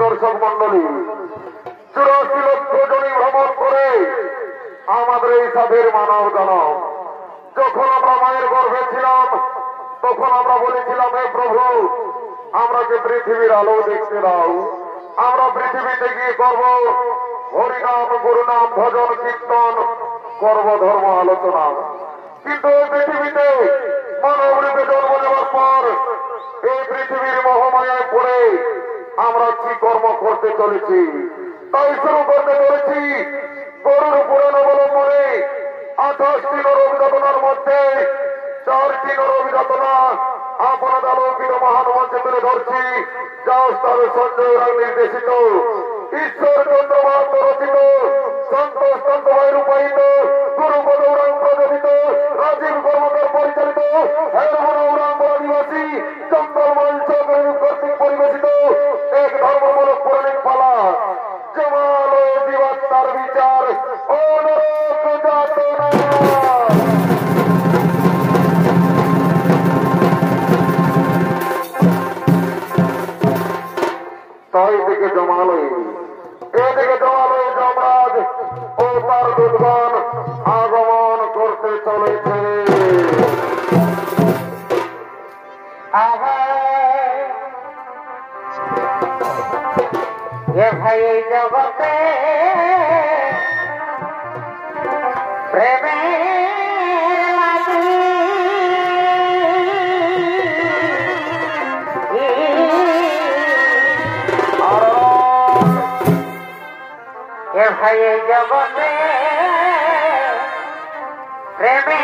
দর্শক মন্ডলী 84 লক্ষ জনই ভ্রমণ করে আমাদের এই সাধের মানব দানব। যখন আমরা মায়ের গর্ভে ছিলাম তখন আমরা বলেছিলাম, হে প্রভু, আমরা যে পৃথিবীর আলো দেখতে দাও, আমরা পৃথিবীতে গিয়ে করব হরিনাম, গুরুনাম, ভজন, কীর্তন, করব ধর্ম আলোচনা। কিন্তু এই পৃথিবীতে মানব রূপে জন্ম নেওয়ার পর এই পৃথিবীর মহামায়ায় পড়ে আমরা কি কর্ম করতে চলেছি? তাই শুরু করতে চলেছি গরুর পুরাণ অবলম্বনে 28টি নরবিযাতনার মধ্যে 4টি নরবিযাতনা আপনার আলোকিত মহান মঞ্চে তুলে ধরছি, যা ওস্তাদ সঞ্জয় রায় নির্দেশিত, ঈশ্বর চন্দ্র মাহাতো রচিত, সন্তোষ চন্দ্র ভাই রূপায়িত, গুরুপদ উরাং প্রযোজিত, রাজীব কর্মকার পরিচালিত, উরাং আদিবাসী জঙ্গল মঞ্চ কর্তৃক পরিবেশিত এক ধর্মমূলক পৌরাণিক পালা, জমাল ও জীবাত্মার বিচার ও নরক যাতনা। তাই থেকে জমালয়, এদিকে জমালয় যমরাজ ও তার দুর্গণ আগমন করতে চলেছে। ভাই এই জগতে প্রেমে ভাই এই জগতে প্রেমে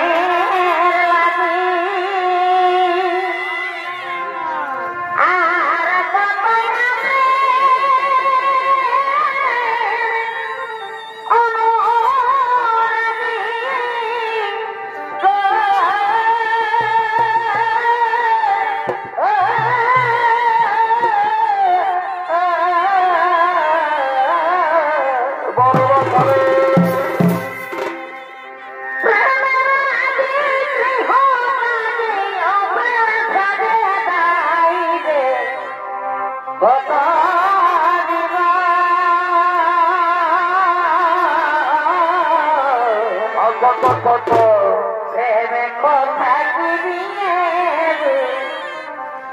বড় কত প্রেমে কথা গিরিয়ে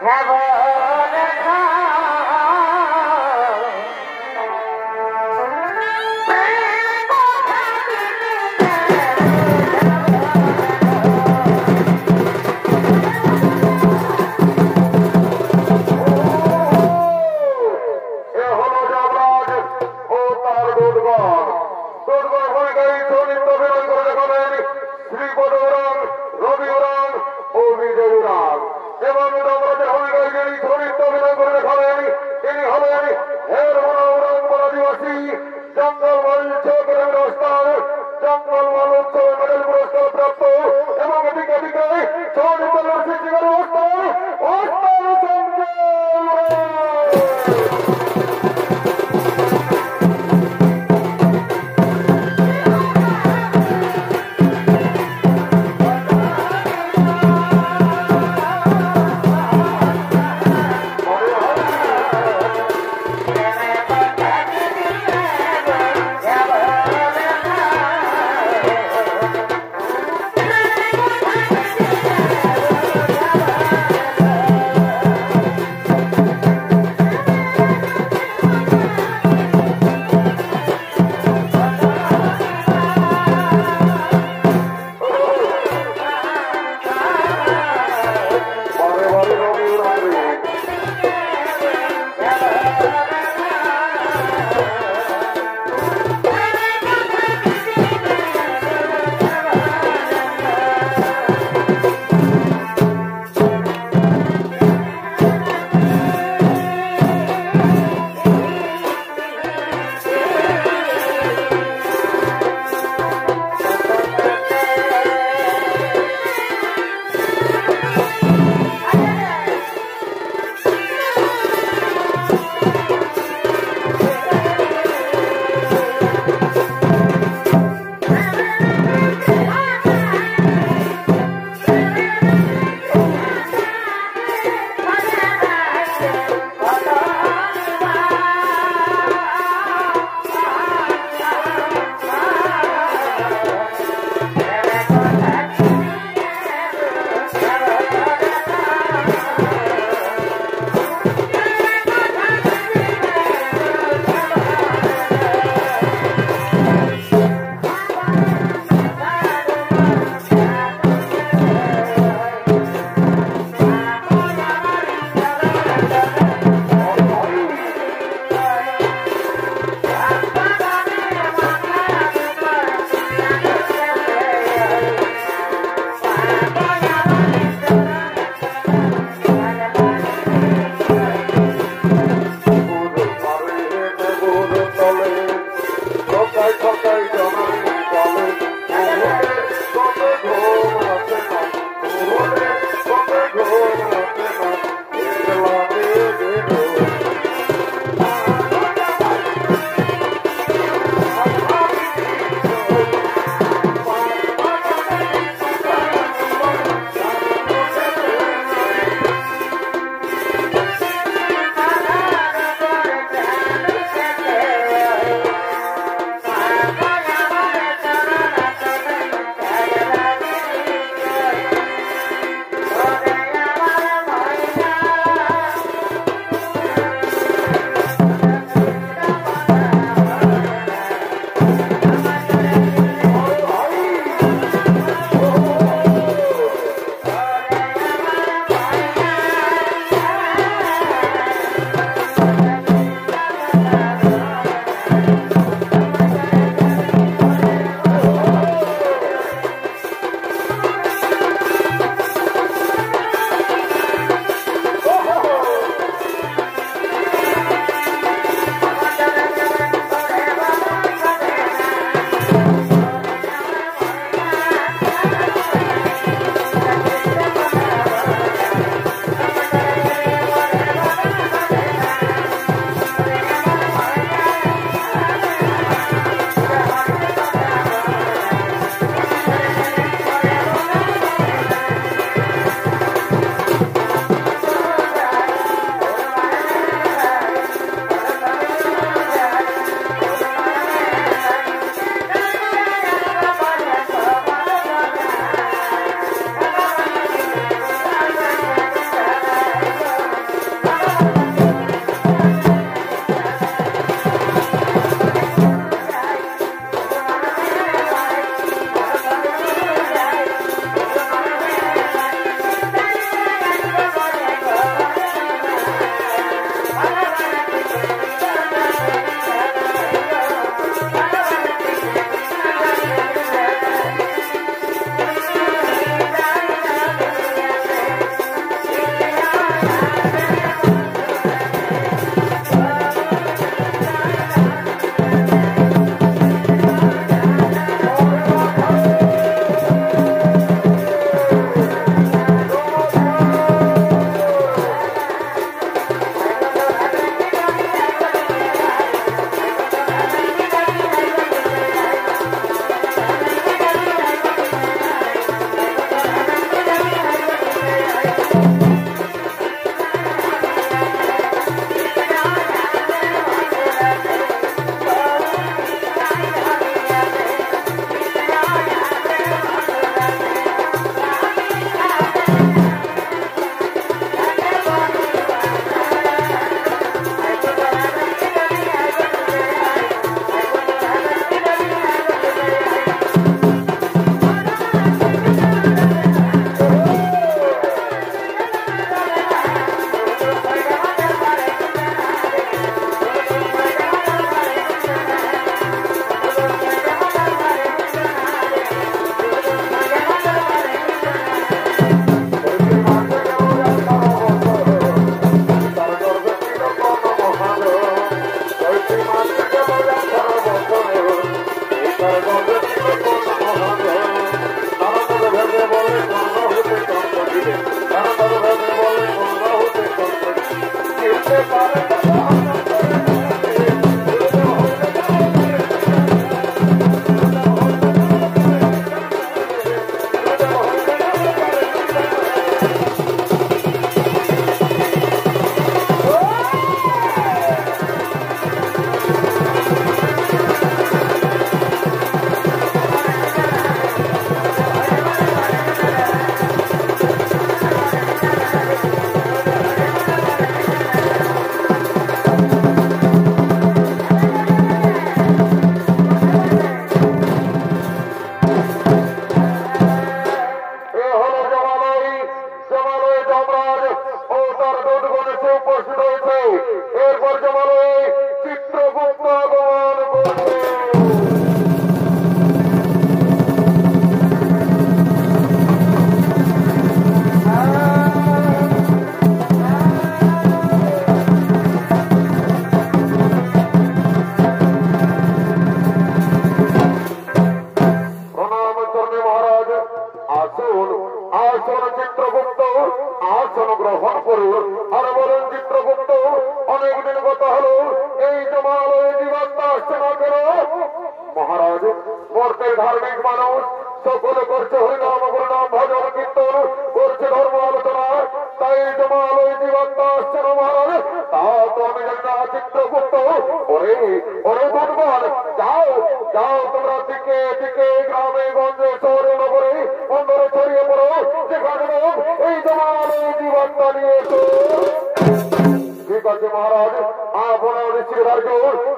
যাব এবং ভারতবর্ষের ধার্মিক মানুষ সকলে করছে হরিনাম গুরুনাম ভজন কীর্তন করছে ধর্ম আলোচনা। তাই জমাল ওই জীবাত্মা আসছে না মহারাজ, তা তো আমি জানি না চিত্রগুপ্ত। ওরে ওরে দুর্বল, যাও যাও তোমরা দিকে দিকে গ্রামে গঞ্জে শহরে নগরে বন্দরে ছড়িয়ে পড়ো, যেখানে এই জমাল ওই জীবাত্মা নিয়ে এসো। ঠিক আছে মহারাজ, আপনার ঋষিধার্য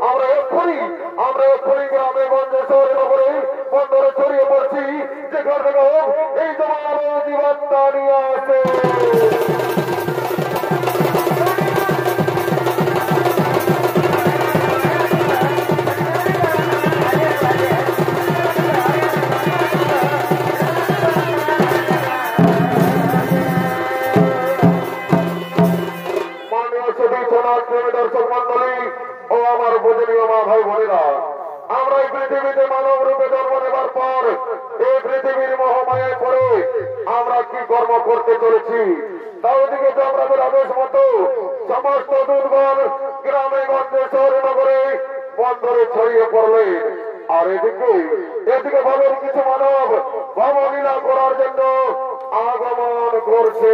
আমরা এক্ষুনি গ্রামে গঞ্জে শহরে নগরে বন্দরে ছড়িয়ে পড়ছি, যেখানে এই জমাল ওই জীবাত্মা নিয়ে আসে। দর্শক মন্ডলী ও আমার পূজনীয় মা ভাই বোনেরা, আমরা এই পৃথিবীতে মানব রূপে জন্ম নেবার পর এই পৃথিবীর মহামায়ায় পড়ে আমরা কি কর্ম করতে চলেছি, তার দিকে তো আমরা আদেশ মতো সমস্ত দুর্বল গ্রামে গঞ্জে শহরে নগরে বন্দরে ছড়িয়ে পড়লেন। আর এদিকে ভাবের কিছু মানব ভবলীলা করার জন্য আগমন করছে।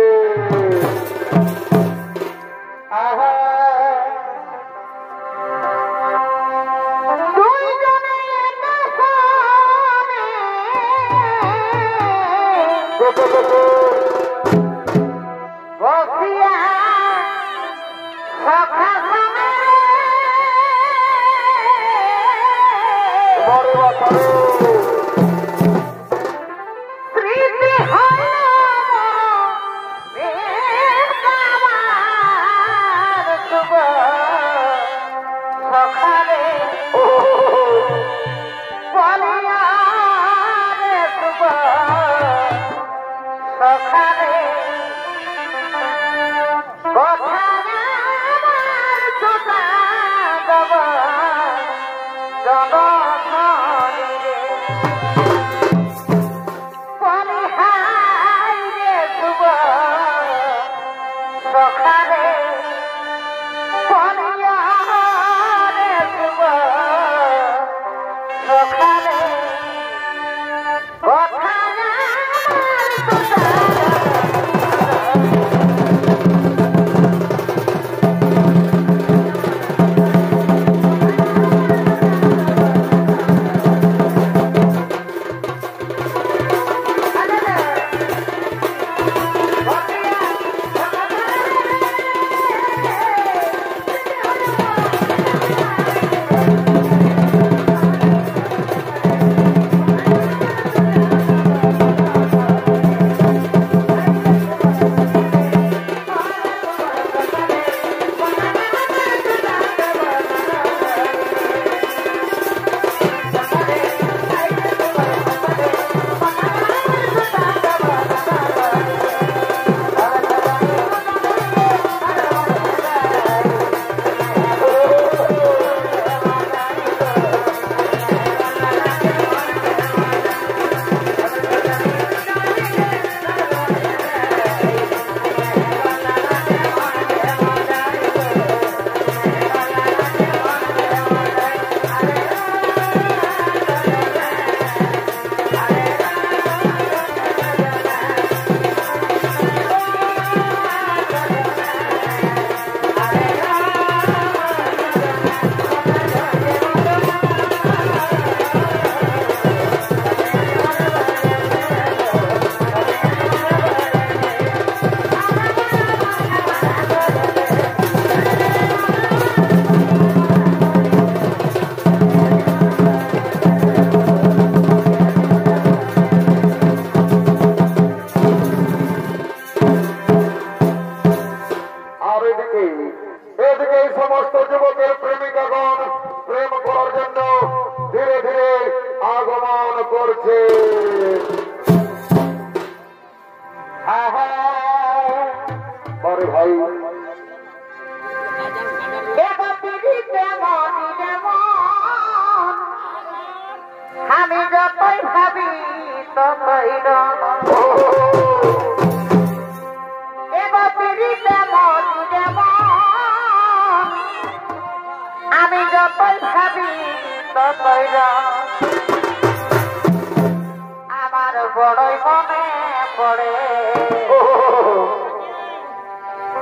পড়ে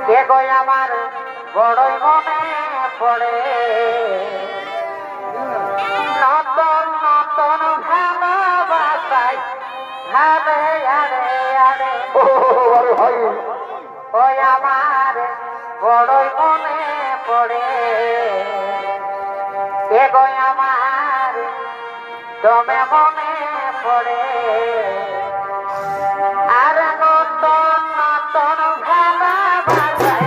কে গো আমার বড়ই মনে পড়ে নতুন নতুন ভালোবাসাই ভাবে আরে আরে আরে ভাই ওই আমার বড়ই মনে পড়ে কে গো আমার তুমি মনে পড়ে আর নতুন নতুন ভালোবাসাই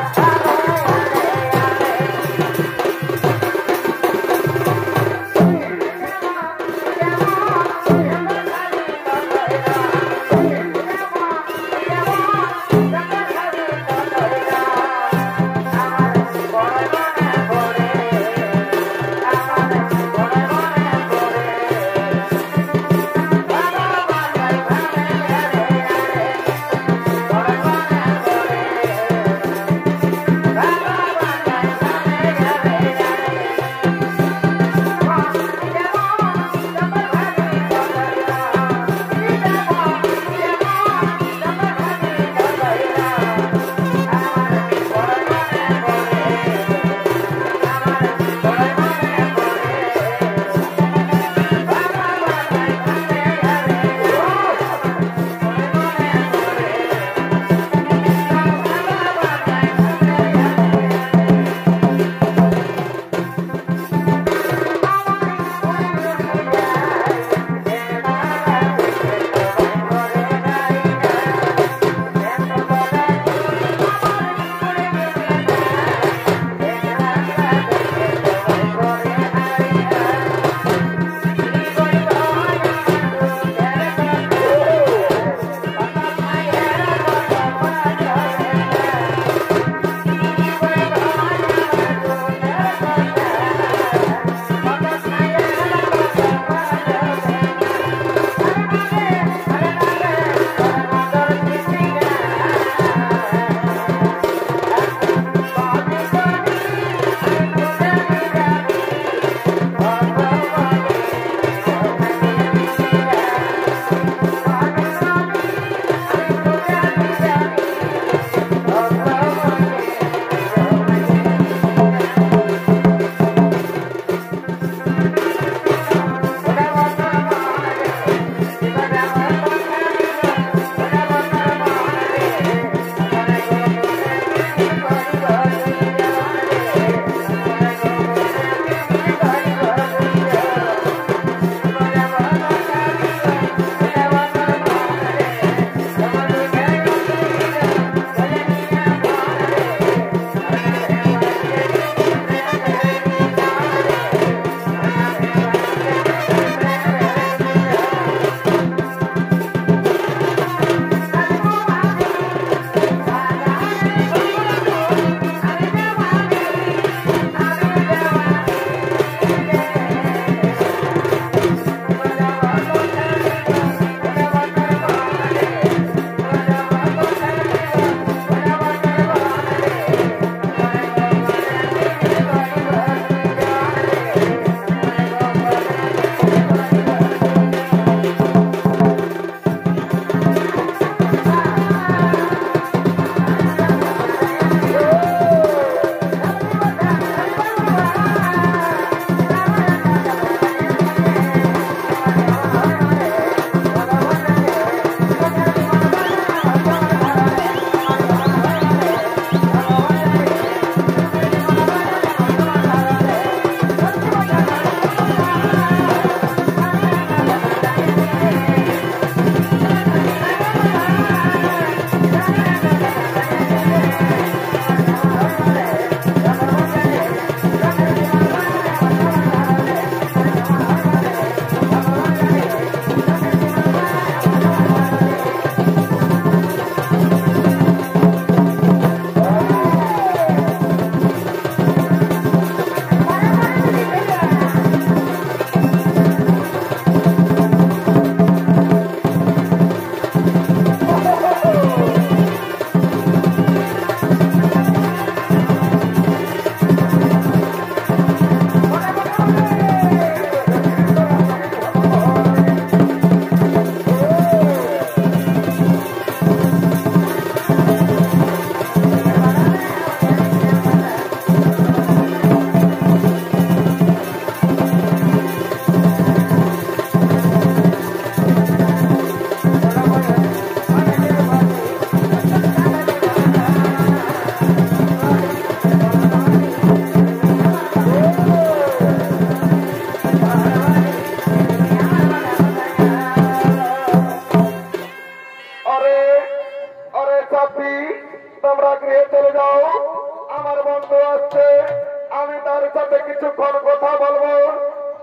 সাথে কিছুক্ষণ কথা বলবো।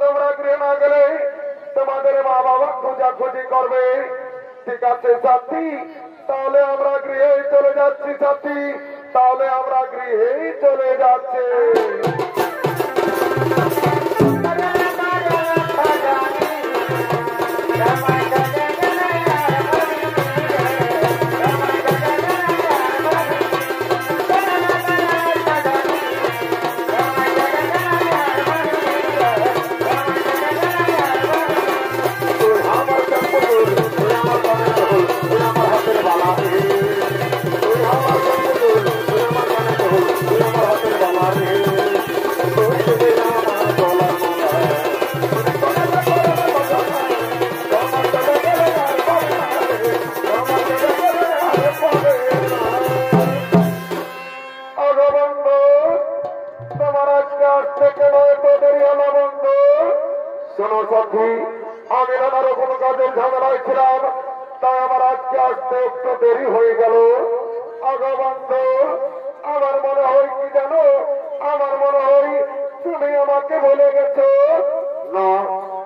তোমরা গৃহে না গেলে তোমাদের মা বাবা খোঁজাখুঁজি করবে। ঠিক আছে সাথী, তাহলে আমরা গৃহেই চলে যাচ্ছি। সাথী, তাহলে আমরা গৃহেই চলে যাচ্ছি। শোনো সাথী, আমি নানারও কোনো কাজের ঝামেলায় ছিলাম, তাই আমার আজকে আসতে একটু দেরি হয়ে গেল। আগবন্ধ, আমার মনে হয় কি জানো, আমার মনে হয় তুমি আমাকে ভুলে গেছো। না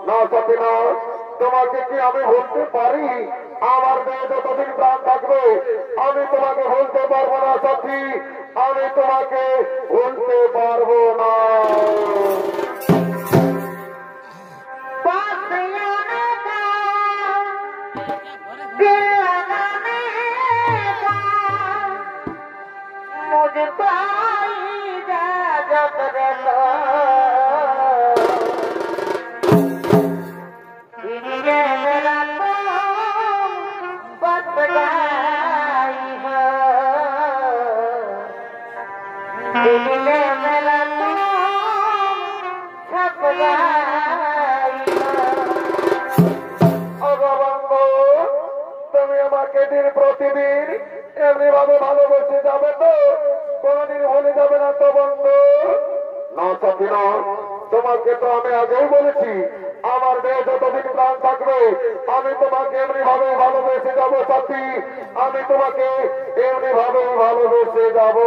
না সাথী না, তোমাকে কি আমি ভুলতে পারি? আমার মেয়ে যতদিন প্রাণ থাকবে আমি তোমাকে ভুলতে পারবো না সাথী, আমি তোমাকে ভুলতে পারবো না। তুমি আমাকে দিন প্রতিদিন এমনি ভাবে ভালোবেসে যাবে তো? কোনদিন ভুলে যাবে না তো বন্ধু? না সাথী না, তোমাকে তো আমি আগেই বলেছি আমার মেয়ে যতদিন প্রাণ থাকবে আমি তোমাকে এমনি ভাবে ভালোবেসে যাবো সাথী, আমি তোমাকে এমনি ভাবে ভালোবেসে যাবো।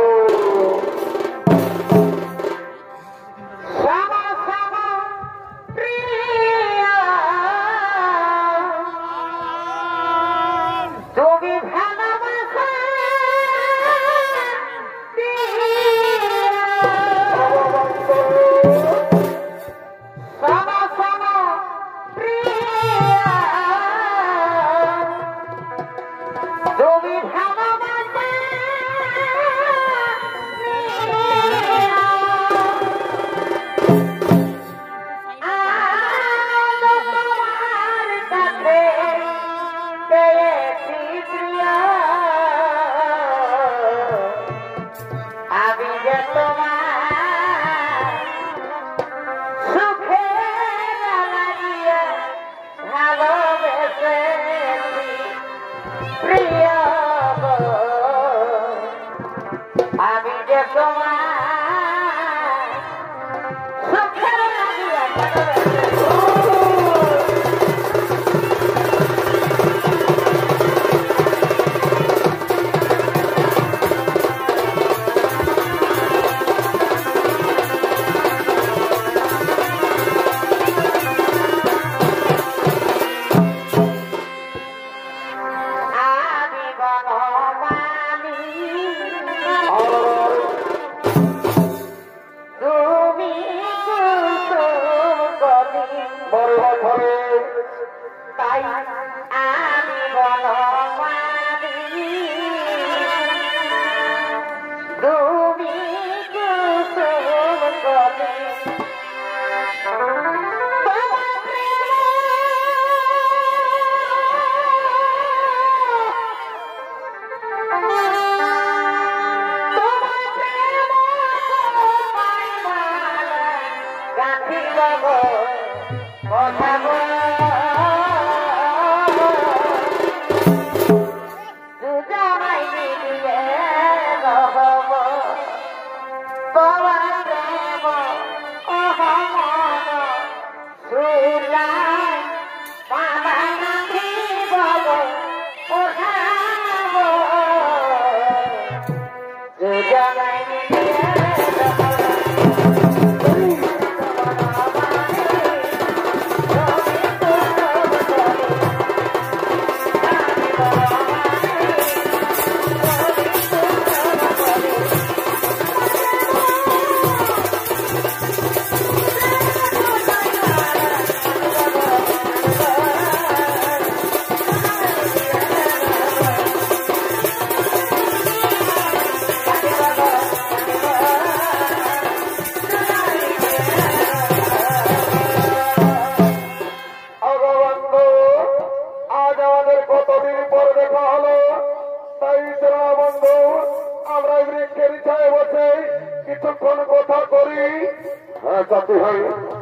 হ্যাঁ চাচি ভাই,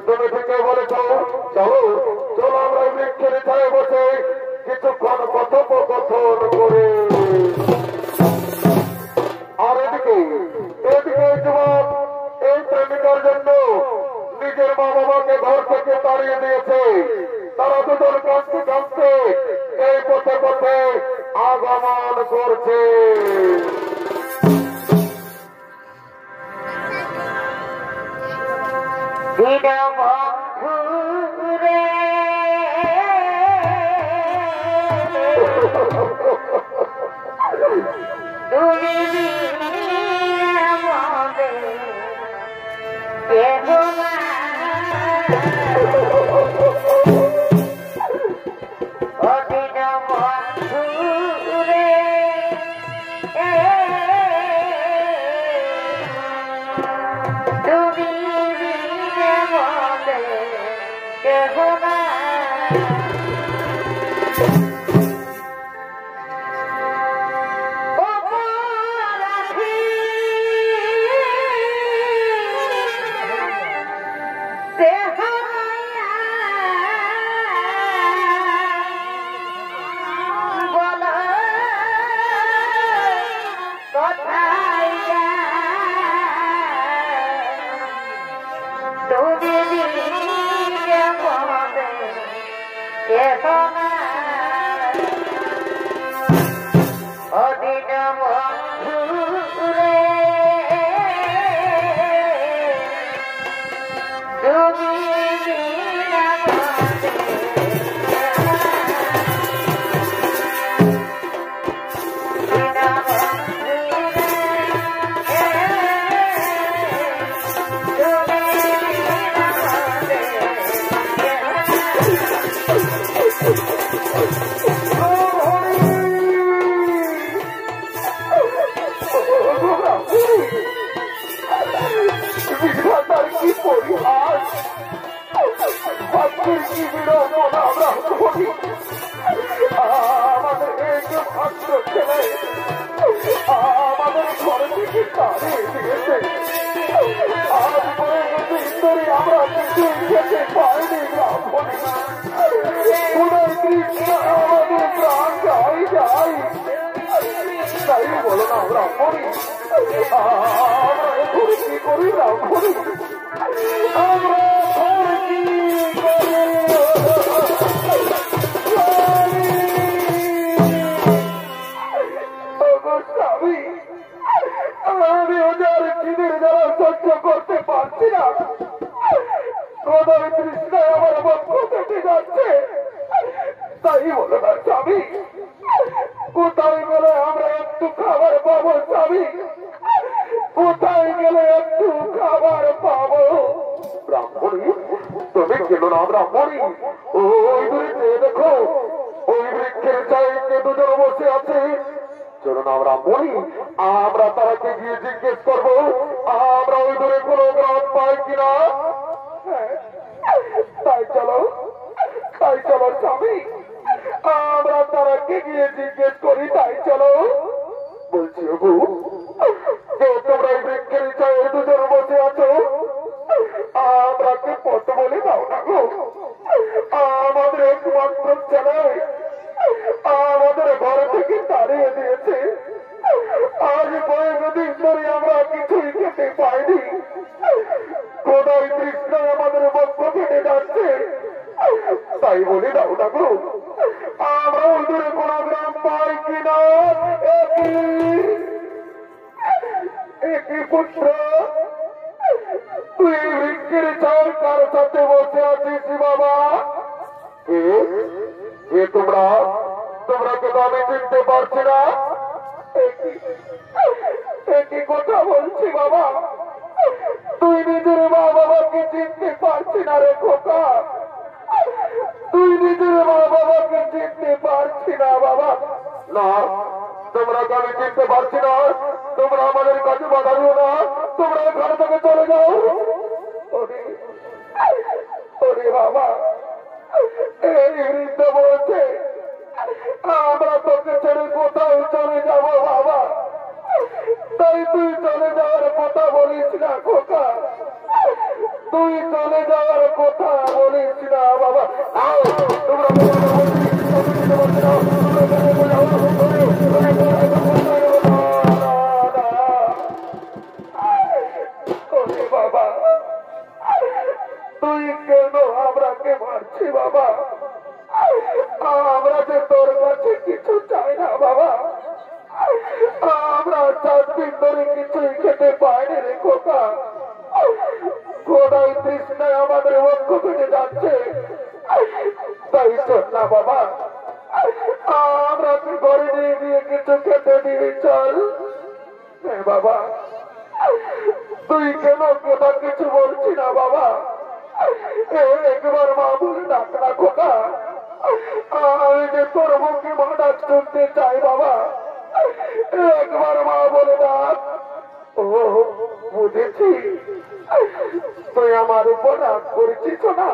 তুমি ঠিকই বলেছ। চলো চলো আমরা এই বৃক্ষের ছায়ে বসে কিছুক্ষণ কথোপকথন করে। আর এদিকে এদিকে যুবক এই প্রেমিকার জন্য নিজের মা বাবাকে ঘর থেকে তাড়িয়ে দিয়েছে। তারা দুজন কাঁদতে কাঁদতে এই পথে পথে আগমন করছে। আমাদের এই যে ছাত্র ছেলে আমাদের ঘরে থেকে তাড়িয়ে দিয়েছে। আজ কয়েকদিন ধরে আমরা কিছু খেতে পাইনি। ব্রাহ্মণী কৃষ্ণ আমাদের প্রাণ যাই যাই, তাই বলো না ব্রাহ্মণী, আমরা এখন কি করি ব্রাহ্মণী? আমরা কি করি? আমি ওদের খিদের দ্বারা সহ্য করতে পারছি না। কৃষ্ণায় আমার বক্ষ কেটে যাচ্ছে, তাই বলো না স্বামী, কোথায় গেলে আমরা একটু খাবার পাবো স্বামী? কোথায় গেলে একটু খাবার পাবো? ব্রাহ্মণী তুমি গেল না ব্রাহ্মণী, ওই দূরে দেখো ওই বৃক্ষের চাইতে দুজন বসে আছে। চলো না ব্রাহ্মণী, আমরা তারাকে গিয়ে জিজ্ঞেস করবো আমরা ওই দূরে কোনো গ্রাম পাই কিনা। তাই চলো স্বামী, আমরা তারাকে গিয়ে জিজ্ঞেস করি। তাই চলো। বলছি গো, যে তোমরা এই বৃক্ষের চাই দুজন বসে আছো, আমরাকে পথ বলে দাও না গো। আমাদের একমাত্র ছেলে আমাদের ঘর থেকে তাড়িয়ে দিয়েছে। আজ কয়েকদিন ধরে আমরা কিছুই খেতে পাইনি। খোদাই কৃষ্ণ আমাদের বক্ষ কেটে যাচ্ছে, তাই বলে দাও না গো, আমরা ওই দূরে কোন গ্রাম পাই কিনা। একই পুত্র, তুই বৃক্ষের চার কার সাথে বসে আছিস বাবা? তোমরা কে তো আমি চিনতে পারছি না। একই কথা বলছি বাবা, তুই নিজের মা বাবাকে চিনতে পারছি না রে খোকা, তুই নিজের মা বাবাকে চিনতে পারছি না বাবা। না, তোমরা কে আমি চিনতে পারছি না, তোমরা আমাদের কাছে বাধা দিও না, তোমরা ঘর থেকে চলে যাও। ওরে বাবা, এই বৃদ্ধ বলছে আমরা তোকে ছেড়ে কোথায় চলে যাবো বাবা, তাই তুই চলে যাওয়ার কথা বলিস না খোকা। তুই চলে যাওয়ার কথা বলিস না বাবা। তোমরা বাবা তুই কেন আমরাকে মারছি বাবা? আমরা যে তোর কাছে কিছু চাই না বাবা। আমরা 4 দিন ধরে কিছুই খেতে পাইনি রে খোকা। খোদাই তৃষ্ণায় আমাদের বক্ষ পেটে যাচ্ছে। তাই চল না বাবা, আমরা কি ঘরে নিয়ে গিয়ে কিছু খেতে দিবি চল। বাবা তুই কেন কথা কিছু বলছি না বাবা? একবার মা বলে ডাক না খোকা। আমি যে তোর মুখে মা ডাক শুনতে চাই বাবা। একবার মা বলে ডাক। ও বুঝেছি, তুই আমার উপর রাগ করেছিস না।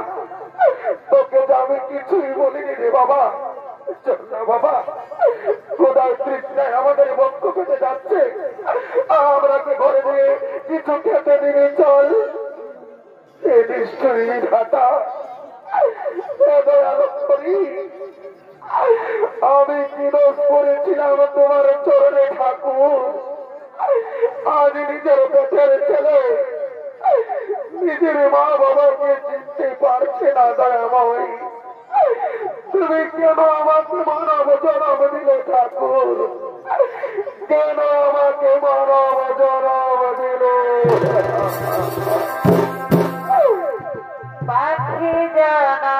তোকে যে আমি কিছুই বলিনি রে বাবা। চল না বাবা, খোদার তৃষ্ণায় আমাদের বক্ষ পেতে যাচ্ছে। আমরা কি ঘরে দিয়ে কিছু খেতে দিবি চল। এ নিশ্চয়ই ঘাটা আমি কি দোষ করেছিলাম তোমার চরণে ঠাকুর? আজ নিজের পেটের ছেলে নিজের মা বাবাকে চিনতে পারছে না দয়াময়। তুমি কেন আমাকে মানব জনম দিলে ঠাকুর? কেন আমাকে মানব জনম দিলে? পাখি জানা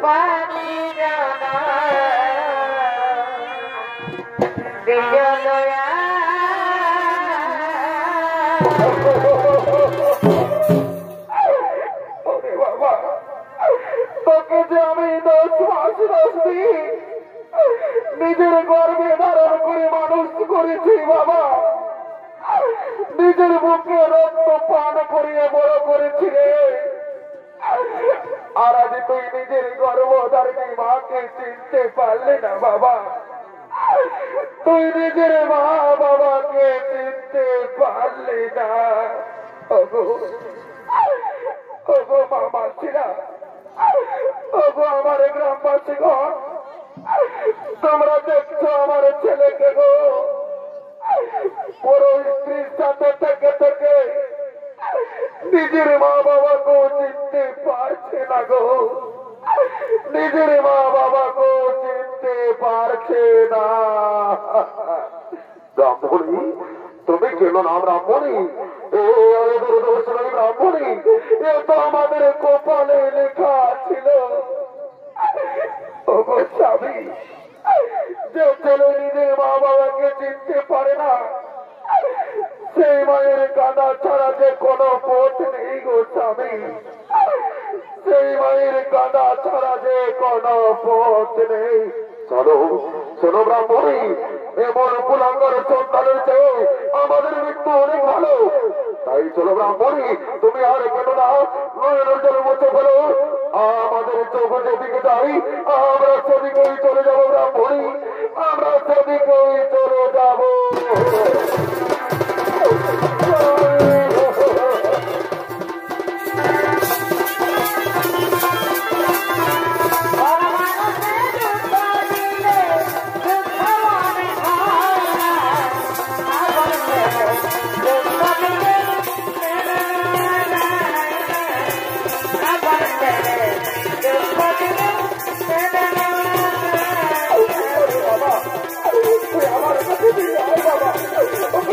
পাখি জানা বিজয়া বাবা তোকে যে আমি 10 মাস 10 দিন নিজের গর্ভে ধারণ করে মানুষ করেছি বাবা। নিজের বুকে রক্ত পান করিয়ে বড় করেছি রে। আর আজ তুই নিজের গর্ভধারিণী মাকে চিনতে পারলি না বাবা। তুই নিজের মা বাবাকে চিনতে পারলি না। ওগো ওগো মামাসিরা, ওগো আমার গ্রামবাসীগণ, তোমরা দেখছো আমার ছেলেকে গো বড় স্ত্রীর সাথে থেকে থেকে নিজের মা বাবাকেও চিনতে পারছে না গো। নিজের মা বাবাকেও চিনতে পারছে না। ব্রাহ্মণী তুমি কেন না ব্রাহ্মণী? ব্রাহ্মণী এ তো আমাদের কপালে লেখা ছিল। ওগো স্বামী, যে ছেলে নিজের মা বাবাকে চিনতে পারে না সেই মায়ের কাঁদা ছাড়া যে কোনো পথ নেই গো স্বামী। সেই মায়ের কাঁদা ছাড়া যে কোনো পথ নেই। চলো শোনো ব্রাহ্মণী, এমন কুলাঙ্গার সন্তানের চেয়ে আমাদের মৃত্যু অনেক ভালো। তাই চলো ব্রাহ্মণী, তুমি আর কেন না নয়নের জলে মুছে ফেলো। আমাদের চোখ যেদিকে যাই আমরা সেদিকেই চলে যাবো ব্রাহ্মণী, আমরা সেদিকেই চলে যাবো। আমার কাছে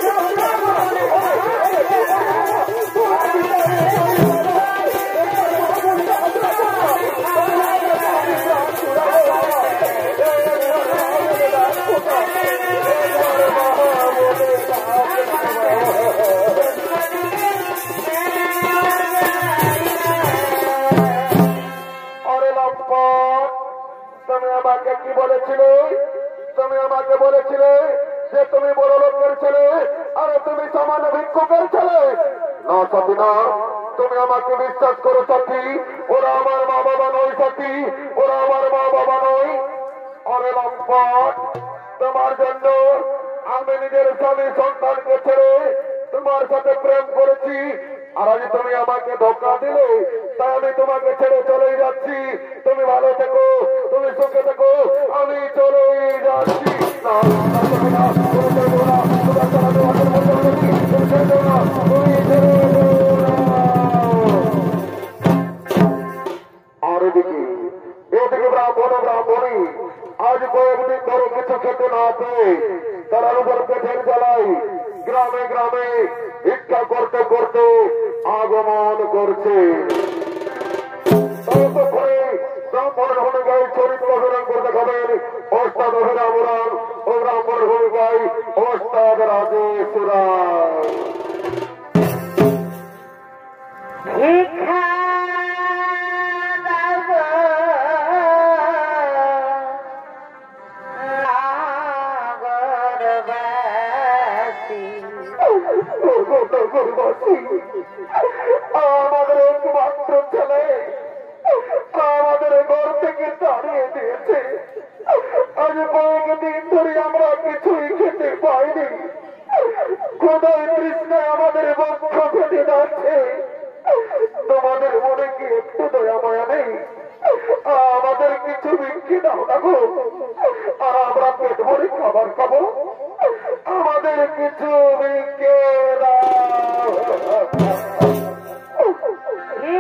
ছেলে, তুমি আমাকে বলেছিলে যে তুমি বড় লোকের ছেলে, আরে তুমি সামান্য ভিক্ষুকের ছেলে। না সাথী না, তুমি আমাকে বিশ্বাস করো সাথী, ওরা আমার মা বাবা নয় সাথী, ওরা আমার মা বাবা নয়। অরে লম্পট, তোমার জন্য আমি নিজের স্বামী সন্তানকে ছেড়ে তোমার সাথে প্রেম করেছি, আর আজ তুমি আমাকে ধোকা দিলে, তাই আমি তোমাকে ছেড়ে চলেই যাচ্ছি। তুমি ভালো থেকো, তুমি সুখে থেকো, আমি চলেই যাচ্ছি। না, না, তুমি না, তুমি ছেড়ে না, তোমার সাথে আমি হাতের মধ্যে রেখেছি, তুমি ছেড়ে না, তুমি ছেড়ে আর এদিকে ব্রাহ্মণী আজ কয়েকদিন ধরে কিছু খেতে না পেয়ে তার উপর পেটের জ্বালাই গ্রামে গ্রামে ভিক্ষা করতে করতে আগমন করছে। ব্রাহ্মণের ভূমিকায় চরিত্র অভিনয় করতে খাবেন ওস্তাদ অভিরাম রাম ও ব্রাহ্মণের ভূমিকায় ওস্তাদ রাজেশ রায়। আমাদের একমাত্র ছেলে আমাদের ঘর থেকে তাড়িয়ে দিয়েছে। আজ কয়েকদিন ধরে আমরা কিছুই খেতে পাইনি, কোথায় কৃষ্ণায় আমাদের বক্ষ ফেটে যাচ্ছে। তোমাদের মনে কি একটু দয়া মায়া নেই? আমাদের কিছু বিক্রি দাও না গো, আর আমরা পেট ভরে খাবার খাবো। আমাদের কিছু বিক্রি দাও। He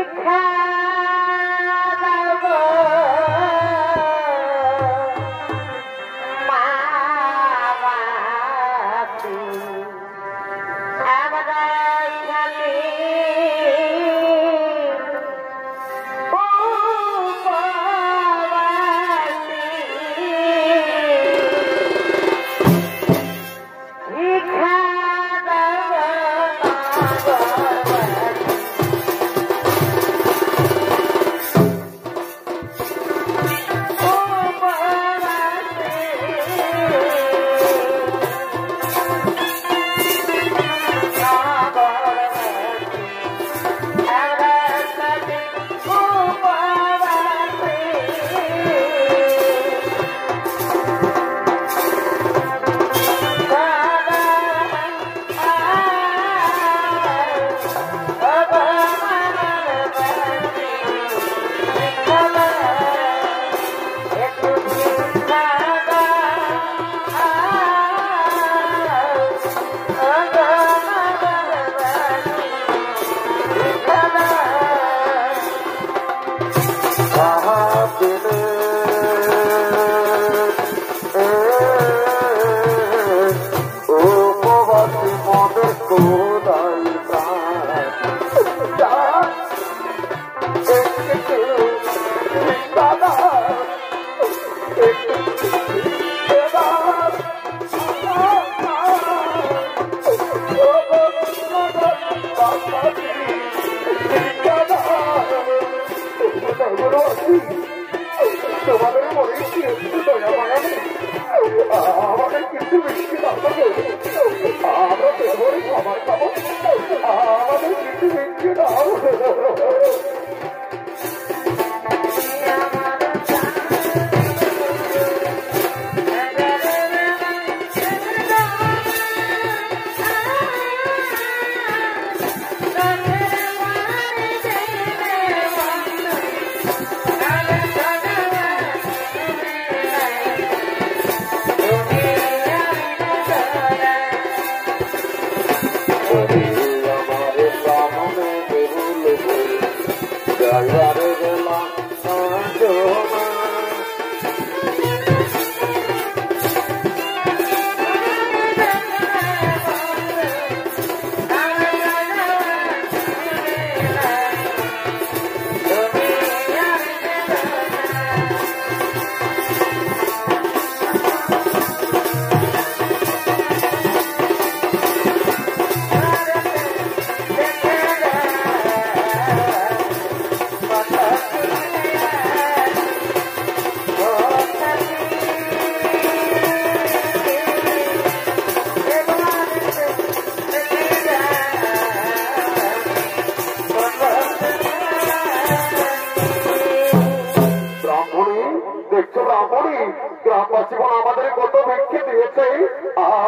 আমাদের কত ভিক্ষে দিয়েছে,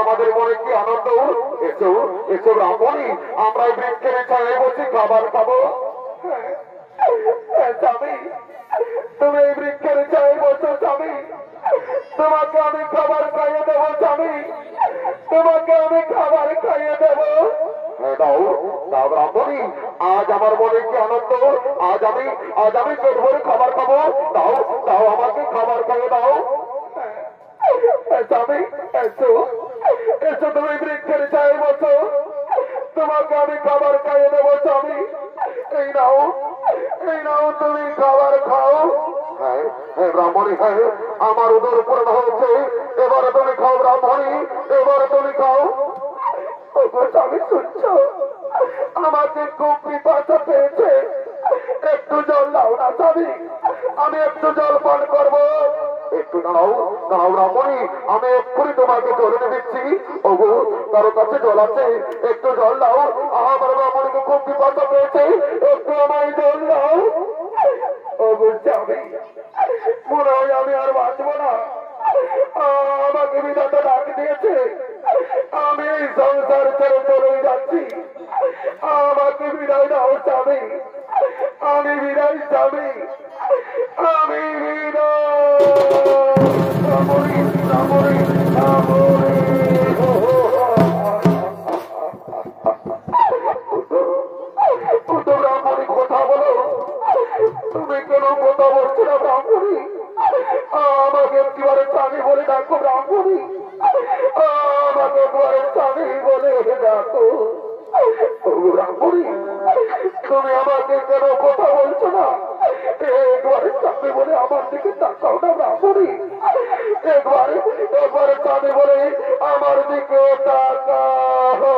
আমাদের মনে কি আনন্দ। এসো এসো ব্রাহ্মণী, আমরা এই বৃক্ষের ছায়ায় বসে খাবার খাবো। স্বামী, তুমি এই বৃক্ষের ছায়ায় বসো স্বামী, তোমাকে আমি খাবার খাইয়ে দেবো স্বামী, তোমাকে আমি খাবার খাইয়ে দেবো। দাও দাও ব্রাহ্মণী, আজ আমার মনে কি আনন্দ, আজ আমি পেট ভরে খাবার খাবো। দাও দাও, আমাকে খাবার খাইয়ে দাও। স্বামী এসো এসো, তুমি বৃক্ষের ছায়ায় বসো, তোমাকে আমি খাবার খাইয়ে দেবো স্বামী। এই নাও তুমি খাবার খাও। হ্যাঁ হ্যাঁ ব্রাহ্মণী, হ্যাঁ আমার উদর পূর্ণ হয়েছে, এবারে তুমি খাও ব্রাহ্মণী, এবারে তুমি খাও। স্বামী শুনছ, আমাকে খুব পিপাসা পেয়েছে, একটু জল দাও না স্বামী, আমি একটু জল পান করবো। একটু দাঁড়াও দাঁড়াও ব্রাহ্মণী, আমি এক্ষুনি তোমাকে জল এনে দিচ্ছি। ওগো, কারো কাছে জল আছে? একটু জল দাও, আমার ব্রাহ্মণীকে খুব পিপাসা পেয়েছে, একটু আমায় জল দাও। ওগো স্বামী, মনে হয় আমি আর বাঁচবো না, আমাকে বিধাতা ডাক দিয়েছে, আমি এই সংসার ছেড়ে চলে যাচ্ছি, আমাকে বিদায় দাও স্বামী, আমি বিদায় স্বামী, আমি ব্রাহ্মণী কথা বলো, তুমি কেন কথা বলছো না ব্রাহ্মণী? আমাকে একবারে স্বামী বলে ডাকো ব্রাহ্মণী, আমাকে একবারে স্বামী বলে ডাকো ব্রাহ্মণী। তুমি আমাকে কেন কথা বলছো না? একবারে স্বামী বলে আমার দিকে তাকাও না ব্রাহ্মণী, একবারে স্বামী বলে আমার দিকে তাকাও।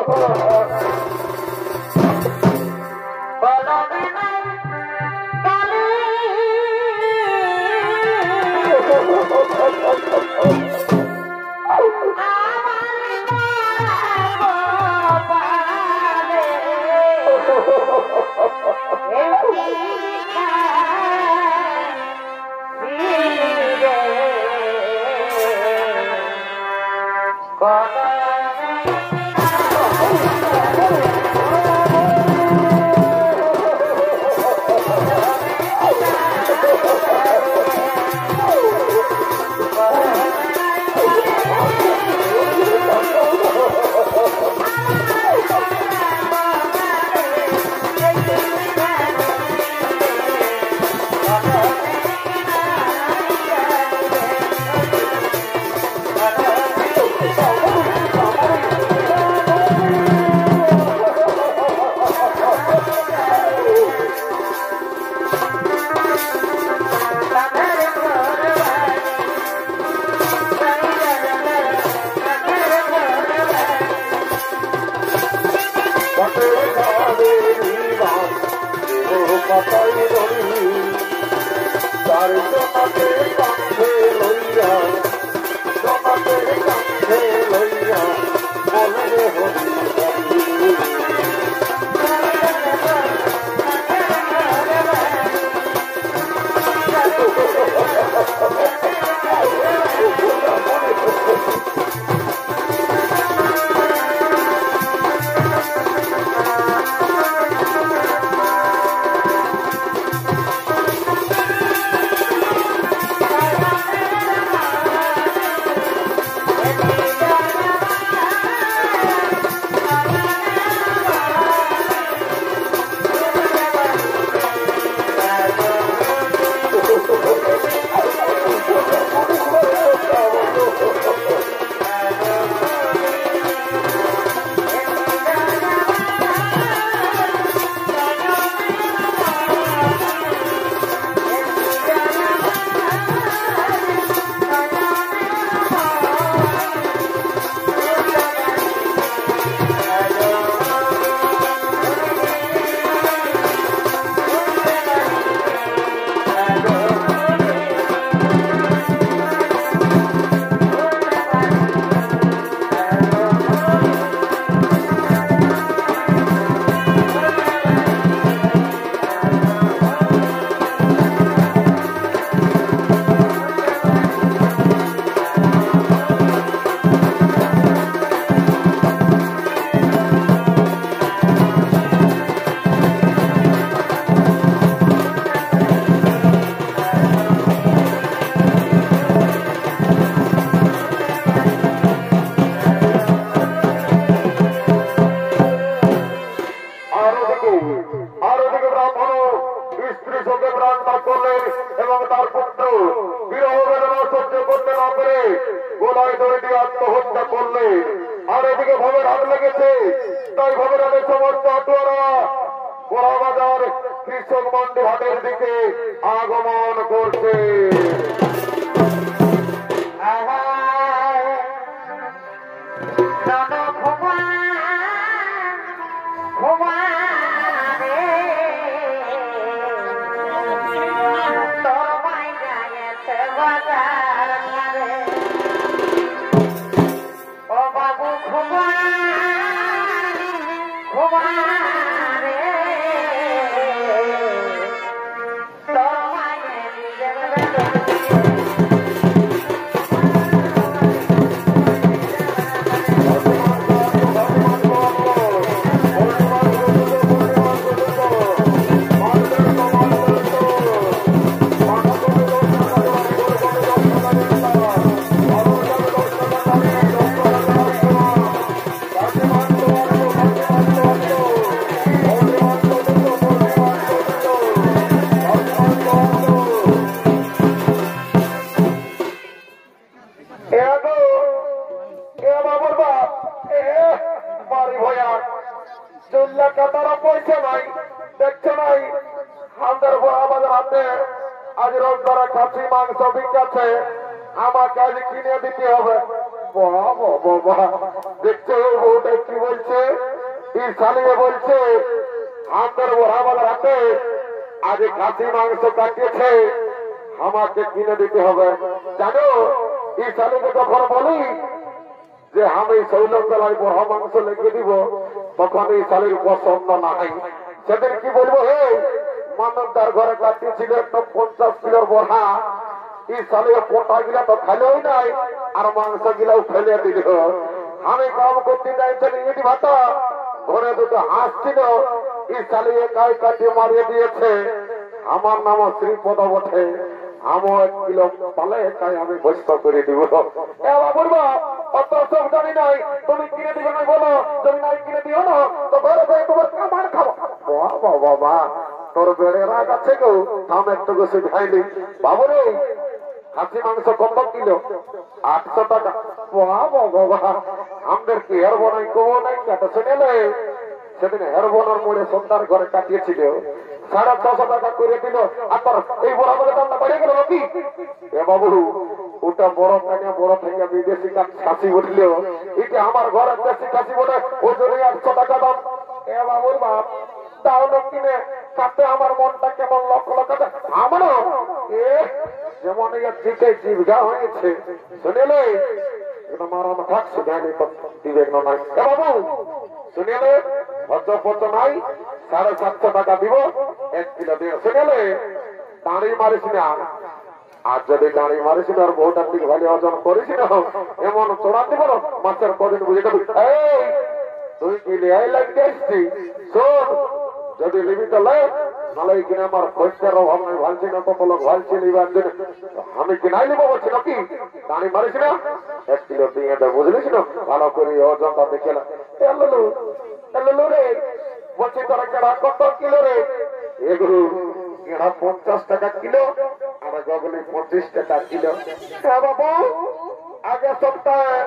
গোলায় দড়ি দিয়ে আত্মহত্যা করলে, আর এদিকে ভবের হাত লেগেছে। তাই ভবের হাটের সমস্ত আটুয়ারা বড়বাজার কৃষক মন্ডি হাটের দিকে আগমন করছে। আজ রোজগার খাসি মাংস বিকাছে, আমাকে আজ কিনে দিতে হবে। দেখছো বউটা কি বলছে, শালিয়ে বলছে আমাদের বড়াবাজার হাতে আজ খাসি মাংস কাটিয়েছে, আমাকে কিনে দিতে হবে। জানো এই শালিকে যখন বলি যে আমি শৈলতলায় বড় মাংস লেগে দিব, তখন এই শালির পছন্দ নাই। সেদিন কি বলবো, হে মানবদার ঘরে কাটিয়েছিল একটা 50 কিলোর বড়া, এই শালির পোটা গিলা তো খাইলেই নাই, আর মাংস গিলাও ফেলে দিল। আমি কাম করতে যাইছিলাম ইট ভাতা, ঘরে দুটো হাঁস ছিল, এই শালি একাই কাটিয়ে মারিয়ে দিয়েছে। আমার নাম শ্রীপদ বটে, আমি 1 কিলো পালে তাই আমি বস্ত করে দিব। বলবো অত সব জানি নাই, তুমি কিনে দিবে না বলো, তুমি নাই কিনে দিও না তো ঘরে যাই তোমার কামান খাবো। বাবা তোর বেড়ে রাগ আছে গো, থাম একটু গোসে খাইলি। বাবু রে খাসি মাংস কত কিলো? 800 টাকা। বাবা আমাদের কি হের বনাই কবো নাই কেটে শুনেলে, সেদিন হের বোনার মোড়ে সন্ধ্যার ঘরে কাটিয়েছিল, 650 টাকা করে দিল। আর তোর এই বড় বড় দামটা বেড়ে গেল নাকি? এ বাবু ওটা বড় থেকে বিদেশি খাসি উঠল, এটা আমার ঘরের দেশি খাসি বলে ওজনে 800 টাকা দাম। এ বাবুর বাপ তাহলে কিনে কাটতে আমার মনটা কেমন লক্ষ লক্ষ আমারও যেমন জিতে জীবিকা হয়েছে শুনেলে মারানো থাকছে বিবেক নাই। এ বাবু শুনেলে ভদ্রপত্র নাই, 750 টাকা দিব 1 কিলো দিয়ে। শুনেলে দাঁড়িয়ে মারিস না, আর যদি দাঁড়িয়ে মারিস না আর বহুটার দিকে ভালো অর্জন করিস না, এমন চড়া দিব না মাছের কদিন বুঝে যাবি। তুই কি লেয়াই লাগতে আসছি, শোন যদি লিবি তাহলে নাহলে কিনে আমার পয়সার অভাব নাই, ভালছি না কত লোক ভালছি নিবার জন্য আমি কিনাই নিবো বলছি নাকি? দাঁড়িয়ে মারিস না, 1 কিলো দিয়ে দেয় বুঝলিস না, ভালো করে ওজনটা দেখে না। এলো রে বলছি তোরা কেনা কত কিলো রে? এগুলো কেনা 50 টাকা কিলো, আর গগলি 25 টাকা কিলো। হ্যাঁ বাবু আগে সপ্তাহে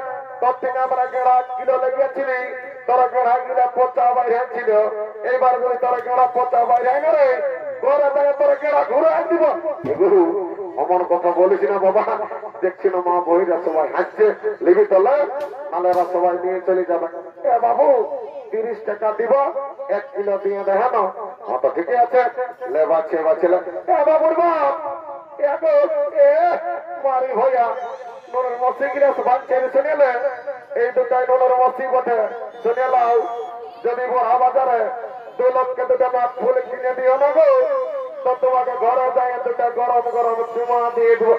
তোর থেকে আমরা গেড়া কিলো লেগেছিলি, তোরা গেড়া গিলা 50 বাইরে ছিল, এইবার করে তোরা গেড়া 50 বাইরে রে ঘরে যায় তোরা গেড়া ঘুরে দিব। এগুলো অমন কথা বলিস না বাবা, দেখছি না মা বহিরা সবাই হাসছে, লিবি তোলে নালেরা সবাই নিয়ে চলে যাবে। এ বাবু 30 টাকা দিব, 1 কিলো দিয়ে দেখেন তো ঠিকই আছে, লেবা ছেবা ছেলে। এ বাবুর বাপ মারি ভয়া নোনের মসি গিলা ভাঙছে শুনেলে, এই দুটাই নোনের মসি বটে। শুনে লাও যদি বড়া বাজারে 2 লক্ষে 2টা মাছ ফুল কিনে দিও না গো, তো তোমাকে ঘরে যায় 2টা গরম গরম চুমা দিয়ে দেবো।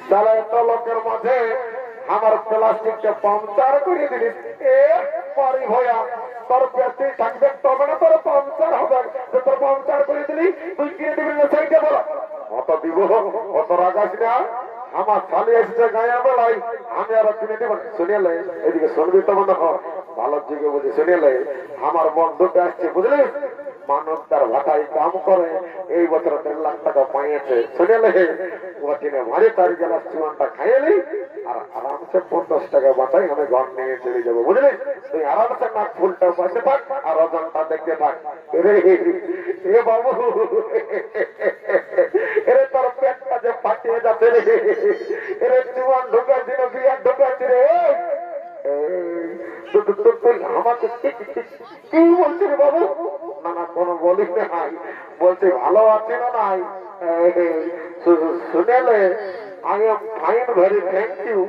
তাহলে 1 লক্ষের মাঝে আমার প্লাস্টিকটা পাংচার করে দিলিস। মারি ভয়া তোর পেটে থাকবে তবে না তোর পাংচার হবে, তোর পাংচার করে দিলি তুই কিনে দিবি না সেইটা বলো। অত দিব অত রাগাস না, আমার শালি এসেছে গায়ে বেলায় আমি আরো কিনে দেব। শুনেলে এদিকে শুনবি তো মনে হয় ভালো দিকে বুঝি। শুনেলে আমার বন্ধুটা আসছে বুঝলি, মানব তার ভাটায় কাম করে এই বছর 1.5 লাখ টাকা পাইয়েছে শুনেলে ওখানে ভারী তার গেলাস চুয়ানটা খাইয়েলি আর আরামসে 50 টাকা বাঁচাই আমি ঘর নিয়ে চলে যাবো বুঝলি তুই আরামসে নাক ফুলটা বসে থাক আর ওজনটা দেখতে থাক এ বাবু এরে তোর পেটটা যে ফাটিয়ে যাচ্ছে রে এরে চুয়ান ঢুকাচ্ছি না বিয়ার ঢুকাচ্ছি রে আমাকে কি বলছি রে বাবু না না কোনো বলি নাই বলছি ভালো আছি না নাই শুনেলে I am fine very thank you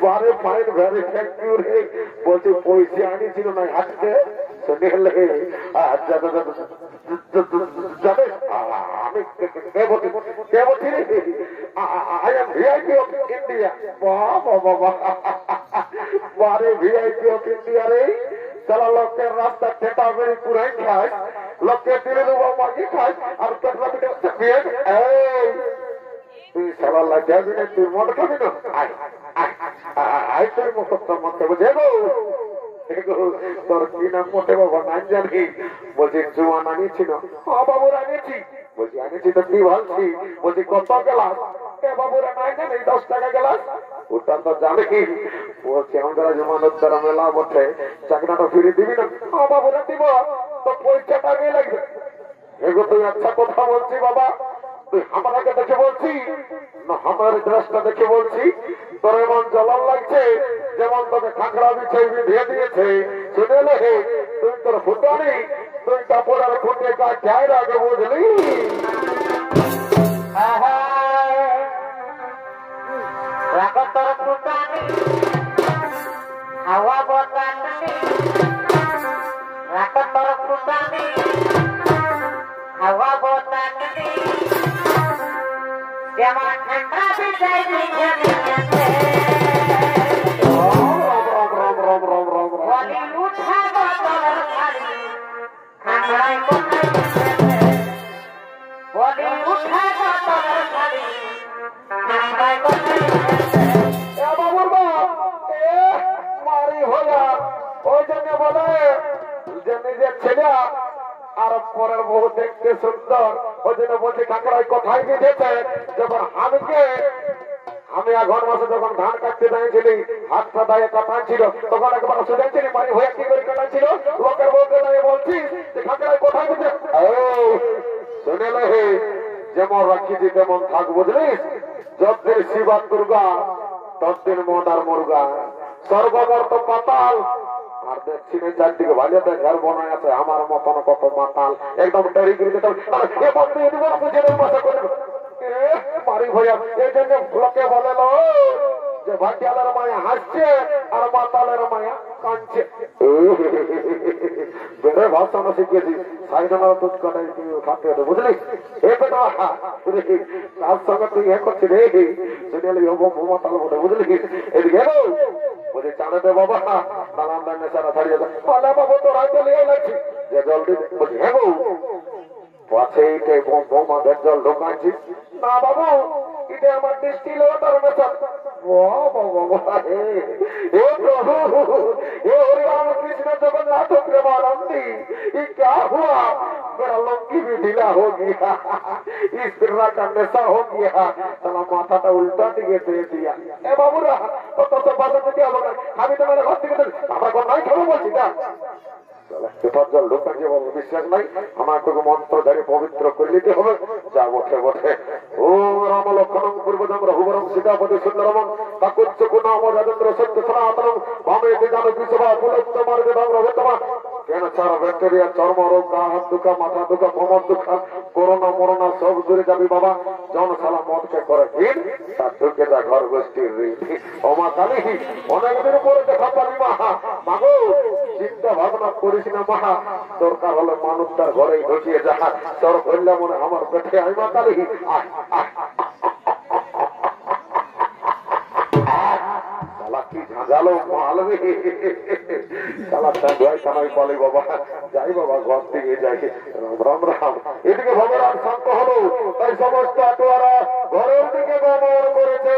বারে ফাইন ভেরি থ্যাংক ইউ রে বলছি পয়সা আনিছিল না হাতকে শুনেলে জানে আমি দেবতী I am VIP of India বাবা বারে ভিআইপি অফ ইন্ডিয়া রে সারা লোকের রাস্তা ঠেটা বেড়ে পুরাই খায় লোকের দিলে দেবো মাগি খায় আর তোমরা তুই সারা লাগাবি না তুই মদ খাবি না আয় তুই মুখতার মধ্যে বুঝে গো তোর কি নাম মোটে বাবা নাম জানি বলছি জুয়ান আনিয়েছিল বাবুর আনিয়েছি বলছি আনিয়েছি তো কি ভাবছি বলছি কত গেলাস বাবুরা নাই জানি 10 টাকা গেলাস ওটা তো জানি বলছি আমরা জমানত দ্বারা মেলা বটে চাকরিটা ফিরে দিবি না বাবুরা দিব তো পয়সাটা আগে লাগবে এগো তুই আচ্ছা কথা বলছি বাবা তুই আমাকে দেখে বলছি না আমার ড্রেসটা দেখে বলছি তোর এমন জ্বলান লাগছে যেমন তোকে খাঁকড়া বিছাই বিঁধে দিয়েছে শুনেলে তুই তোর ফুটানি তুই কাপড়ের ফুটে গায়ে রাখে বুঝলি তোর ফুটানি হাওয়া বতানি রাখ তোর ফুটানি হাওয়া বতানি যেমন ঠান্ডা বিছাই বিঁধে দিয়েছে বলি উঠাবো তোর শাড়ি খাঁকড়ায় কোথায় বলি উঠাবো তোর শাড়ি খাঁকড়ায় কোথায় বাবুর বাপ মারি হইয়া ওই জন্য বলে যে নিজের ছেলে আর পরের বহু দেখতে সুন্দর ওই জন্য বলছি কাঁকড়ায় কোথায় গেছে যখন আমি আঘন মাসে যখন ধান কাটতে যাইছিলি হাতটা দায়ে কাটা ছিল তখন একবার শুনেছিলি মারি হয়ে কি করে কাটা ছিল লোকের বউকে দাঁড়িয়ে বলছি যে কাঁকড়ায় কোথায় গেছে শুনেলে যেমন রাখিছি তেমন থাক বুঝলিস যতদিন শিবা দুর্গা ততদিন মন আর মুরগা স্বর্গবর্ত পাতাল আর দেখছি না চারদিকে ভালিয়াতে ঘর বনায় আছে আমার মতন কত মাতাল একদম টেরি করে মারি ভয়া এই জন্য লোকে বলে যে ভাটিয়ালের মায়া হাসছে আর মাতালের মায়া কাঁদছে বেড়ে ভাষণ শিখেছি সাইডানা দুধ কাটাই তুই খাতে বুঝলি এ বেটা তার সঙ্গে তুই এ করছি রে শুনেলি মাতাল বটে বুঝলি এদিকে বলছি চানে দে বাবা নানান দানে সারা ছাড়িয়ে দেয় বলে বাবু তোর হয়তো লিয়ে লাগছি যে জলদি বলছি হ্যাঁ বউ পাছে বৌমাদের জল ঢোকাচ্ছি না বাবু এটা আমার ডিস্টিল ওয়াটার মেশান कृष्ण जगन्नाथ प्रेमानंदी ये क्या हुआ मेरा लंकी भी ढीला हो गया इस बिरला का नशा हो गया साला माथा तो उल्टा दिए दे दिया ए बाबूरा तो बात क्या होगा আমি তো মেরে ঘর থেকে আমরা কোন নাই খাবো বলছি না জল ঢোকার যে বিশ্বাস নাই আমাকে মন্ত্র ধরে পবিত্র করে নিতে হবে যা বটে বটে ও রাম লক্ষণ পূর্বজম রঘুবরম সীতাপতি সুন্দরম কাকুচ্চ কুনাম রাজেন্দ্র সত্য সনাতনম ভামে দিজান বিশ্বভা পুলত্ত মার্গে ধাম রঘুতমা ক্যান্সার ব্যাকটেরিয়া চর্ম রোগ হাত দুঃখ মাথা দুঃখ কোমর দুঃখ করোনা মরোনা সব দূরে যাবি বাবা জনশালা মদকে করে ভিড় তার ঢুকে যা ঘর গোষ্ঠীর ঋণ অমা কালী অনেকদিন পরে দেখা পাবি মা মাগো চিন্তা ভাবনা করিস না মা দরকার হলে মানুষ তার ঘরেই ঢুকিয়ে যা তোর করলে মনে আমার পেটে আইমা কালী কি ঝাঁঝালো মাল পালি বাবা যাই বাবা ঘর থেকে যাই রাম রাম এদিকে ভগবান শান্ত হলো তাই সমস্ত আটোয়ারা ঘরের দিকে গমন করেছে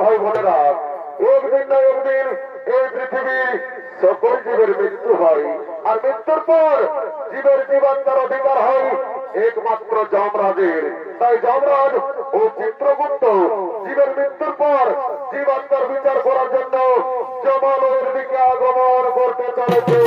ভাই বোনেরা, একদিন না একদিন এই পৃথিবীর সকল জীবের মৃত্যু হয়, আর মৃত্যুর পর জীবের জীবাত্মার অধিকার হয় একমাত্র যমরাজের। তাই যমরাজ ও চিত্রগুপ্ত জীবের মৃত্যুর পর জীবাত্মার বিচার করার জন্য যমালয়ের দিকে আগমন করতে চলেছে।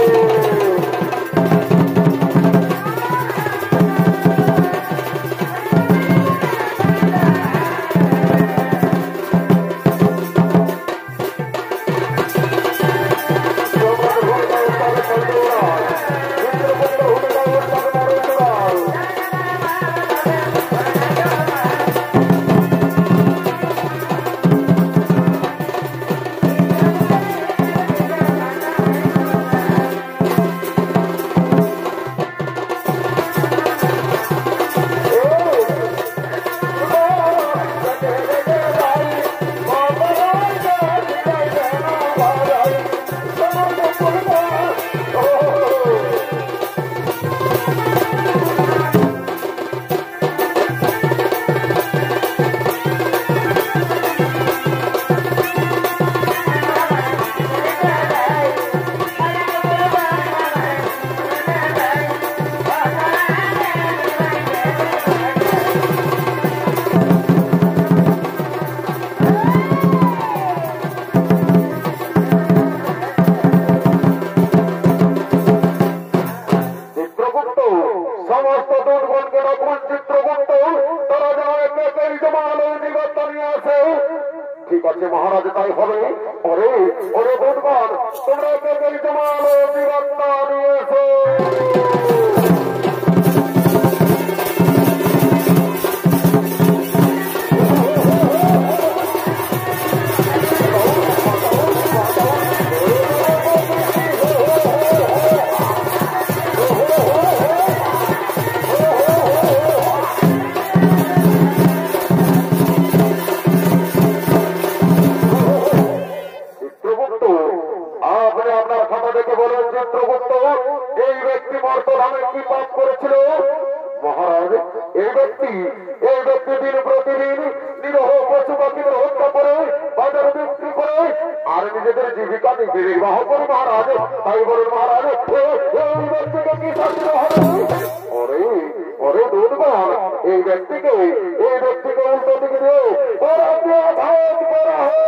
ঠিক আছে মহারাজ, তাই হবে। ওরে ওরে বুধবার, তোমরা জমালো জীবনটা নিয়েছো। এই ব্যক্তি মর্তধামে কি পাপ করেছিল মহারাজ? এই ব্যক্তি দিন প্রতিদিন নিরহ পশু পাখিদের হত্যা করে বাজারে বিক্রি করে আর নিজেদের জীবিকা নির্বাহ করে মহারাজ। তাই বলুন মহারাজ, এই ব্যক্তিকে কি শাস্তি হবে? ওরে ওরে দুর্বল, এই ব্যক্তিকে উল্টো দিকে দিয়ে আঘাত করা হয়।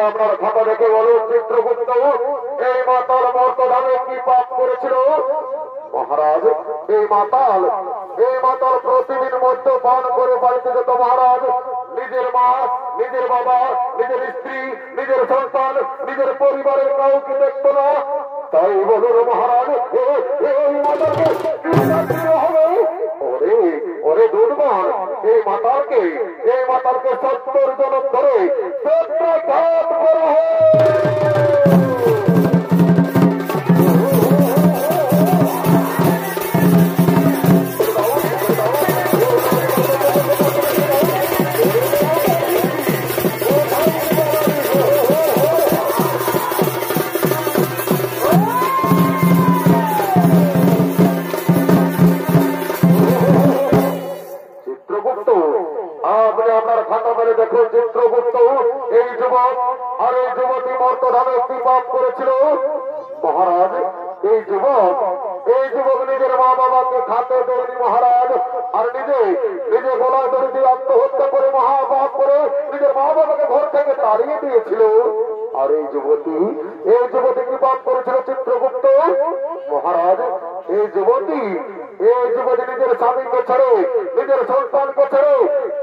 আপনার খাতা দেখে বলুন চিত্রগুপ্ত, এই মাতাল মর্তধামে কি পাপ করেছিল মহারাজ? এই মাতাল প্রতিদিন মদ্য পান করে বাড়িতে যেত মহারাজ। নিজের মা, নিজের বাবা, নিজের স্ত্রী, নিজের সন্তান, নিজের পরিবারের কাউকে দেখত না। তাই বলুন মহারাজ, এই মাতালকে কি শাস্তি হবে? ওরে দুর্বল, এই মাতালকে 70 জন ধরে ঘাত করা হয়। আপনার খাতা মেলে দেখুন চিত্রগুপ্ত, এই যুবক আর এই যুবতী মর্তধামে কি পাপ করেছিল মহারাজ? এই যুবক নিজের মা বাবাকে খাতে দেয়নি মহারাজ, আর নিজে গলায় দড়ি দিয়ে আত্মহত্যা করে মহাপাপ করে নিজের মা বাবাকে ঘর থেকে তাড়িয়ে দিয়েছিল। আর এই যুবতী কি পাপ করেছিল চিত্রগুপ্ত মহারাজ? এই যুবতী নিজের স্বামীকে ছেড়ে, নিজের সন্তানকে ছেড়ে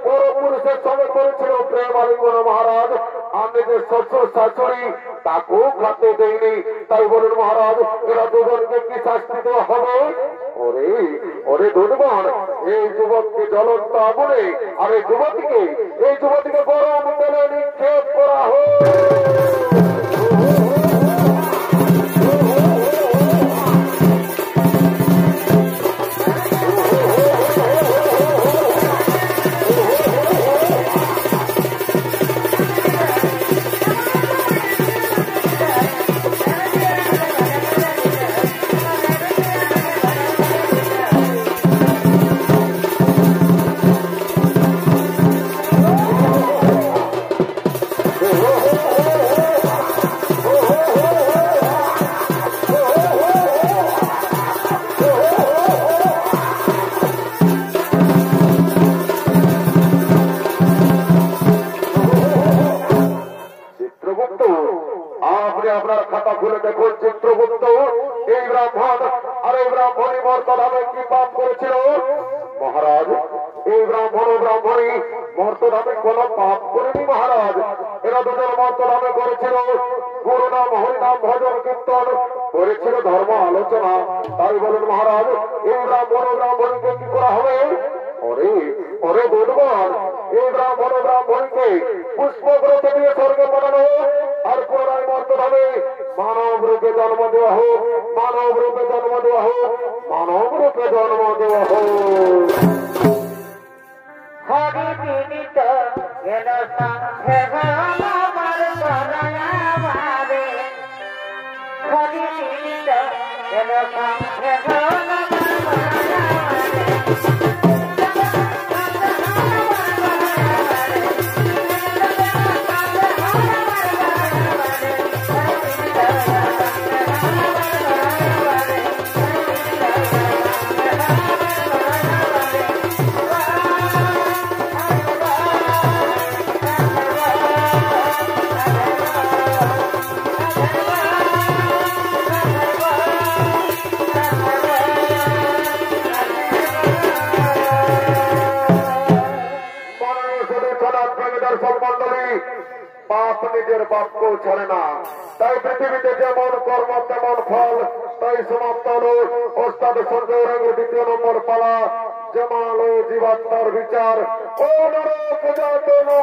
বড় পুরুষের সঙ্গে করেছিল প্রেম আলিঙ্গন মহারাজ। আর নিজের শ্বশুর শাশুড়ি তাকেও খাতে দেয়নি। তাই বলুন মহারাজ, এরা দুজনকে কি শাস্তি দেওয়া হবে? ওরে দুর্বল, এই যুবককে জ্বলন্ত আগুনে আর এই যুবতীকে গরম তেলে নিক্ষেপ করা হোক। আজকে আপনার খাতা খুলে দেখুন চিত্রগুপ্ত এই ব্রাহ্মণ আর এই ব্রাহ্মণী মর্তধামে কি পাপ করেছিল মহারাজ। এই ব্রাহ্মণ ও ব্রাহ্মণী মর্তধামে কোন পাপ করেনি মহারাজ। এরা দুজন মর্তধামে করেছিল গুরু নাম হরিনাম ভজন কীর্তন করেছিল ধর্ম আলোচনা। তাই বলুন মহারাজ এই ব্রাহ্মণ ও ব্রাহ্মণীকে কি করা হবে? ওরে ওরে বলবান এই ব্রাহ্মণ ও ব্রাহ্মণীকে পুষ্পগ্রত দিয়ে স্বর্গে পাঠানো আর পুনরায় মর্তধামে মানব রূপে জন্ম দেওয়া হোক, মানব রূপে জন্ম দেওয়া হোক, মানব রূপে জন্ম দেওয়া হোক। হরি বিদিত গেল সঙ্গে আমার করয়াবারে হরি বিদিত গেল সঙ্গে আমার পাপ নিজের বাপকেও ছাড়ে না। তাই পৃথিবীতে যেমন কর্ম তেমন ফল। তাই সমাপ্ত হল ওস্তাদ সঞ্জয় রঙের ২য় নম্বর পালা জমাল ও জীবাত্মার বিচার। ও নরক যাতনা।